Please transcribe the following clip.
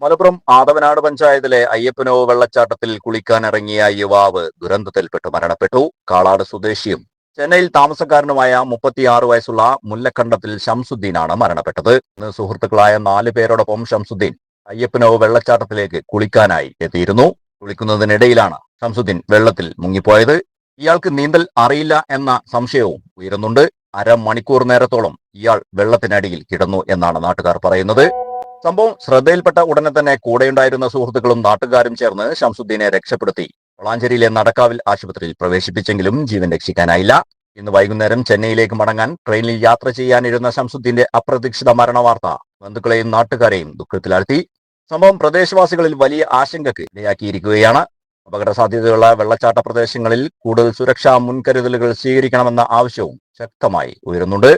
മലപ്പുറം ആദവനാട് പഞ്ചായത്തിലെ അയ്യപ്പനോവ് വെള്ളച്ചാട്ടത്തിൽ കുളിക്കാനിറങ്ങിയ യുവാവ് ദുരന്തത്തിൽപ്പെട്ട് മരണപ്പെട്ടു. കാളാട് സ്വദേശിയും ചെന്നൈയിൽ താമസക്കാരനുമായ 36 വയസ്സുള്ള മുല്ലക്കണ്ടത്തിൽ ഷംസുദ്ദീനാണ് മരണപ്പെട്ടത്. സുഹൃത്തുക്കളായ 4 പേരോടൊപ്പം ഷംസുദ്ദീൻ അയ്യപ്പനോവ് വെള്ളച്ചാട്ടത്തിലേക്ക് കുളിക്കാനായി എത്തിയിരുന്നു. കുളിക്കുന്നതിനിടയിലാണ് ഷംസുദ്ദീൻ വെള്ളത്തിൽ മുങ്ങിപ്പോയത്. ഇയാൾക്ക് നീന്തൽ അറിയില്ല എന്ന സംശയവും ഉയരുന്നുണ്ട്. അരമണിക്കൂർ നേരത്തോളം ഇയാൾ വെള്ളത്തിനടിയിൽ കിടന്നു എന്നാണ് നാട്ടുകാർ പറയുന്നത്. സംഭവം ശ്രദ്ധയിൽപ്പെട്ട ഉടനെ തന്നെ കൂടെയുണ്ടായിരുന്ന സുഹൃത്തുക്കളും നാട്ടുകാരും ചേർന്ന് ഷംസുദ്ദീനെ രക്ഷപ്പെടുത്തി വളാഞ്ചേരിയിലെ നടക്കാവിൽ ആശുപത്രിയിൽ പ്രവേശിപ്പിച്ചെങ്കിലും ജീവൻ രക്ഷിക്കാനായില്ല. ഇന്ന് വൈകുന്നേരം ചെന്നൈയിലേക്ക് മടങ്ങാൻ ട്രെയിനിൽ യാത്ര ചെയ്യാനിരുന്ന ഷംസുദ്ദീന്റെ അപ്രതീക്ഷിത മരണവാർത്ത ബന്ധുക്കളെയും നാട്ടുകാരെയും ദുഃഖത്തിലാഴ്ത്തി. സംഭവം പ്രദേശവാസികളിൽ വലിയ ആശങ്കയ്ക്ക് ഇടയാക്കിയിരിക്കുകയാണ്. അപകട സാധ്യതയുള്ള വെള്ളച്ചാട്ട പ്രദേശങ്ങളിൽ കൂടുതൽ സുരക്ഷാ മുൻകരുതലുകൾ സ്വീകരിക്കണമെന്ന ആവശ്യവും ശക്തമായി ഉയരുന്നുണ്ട്.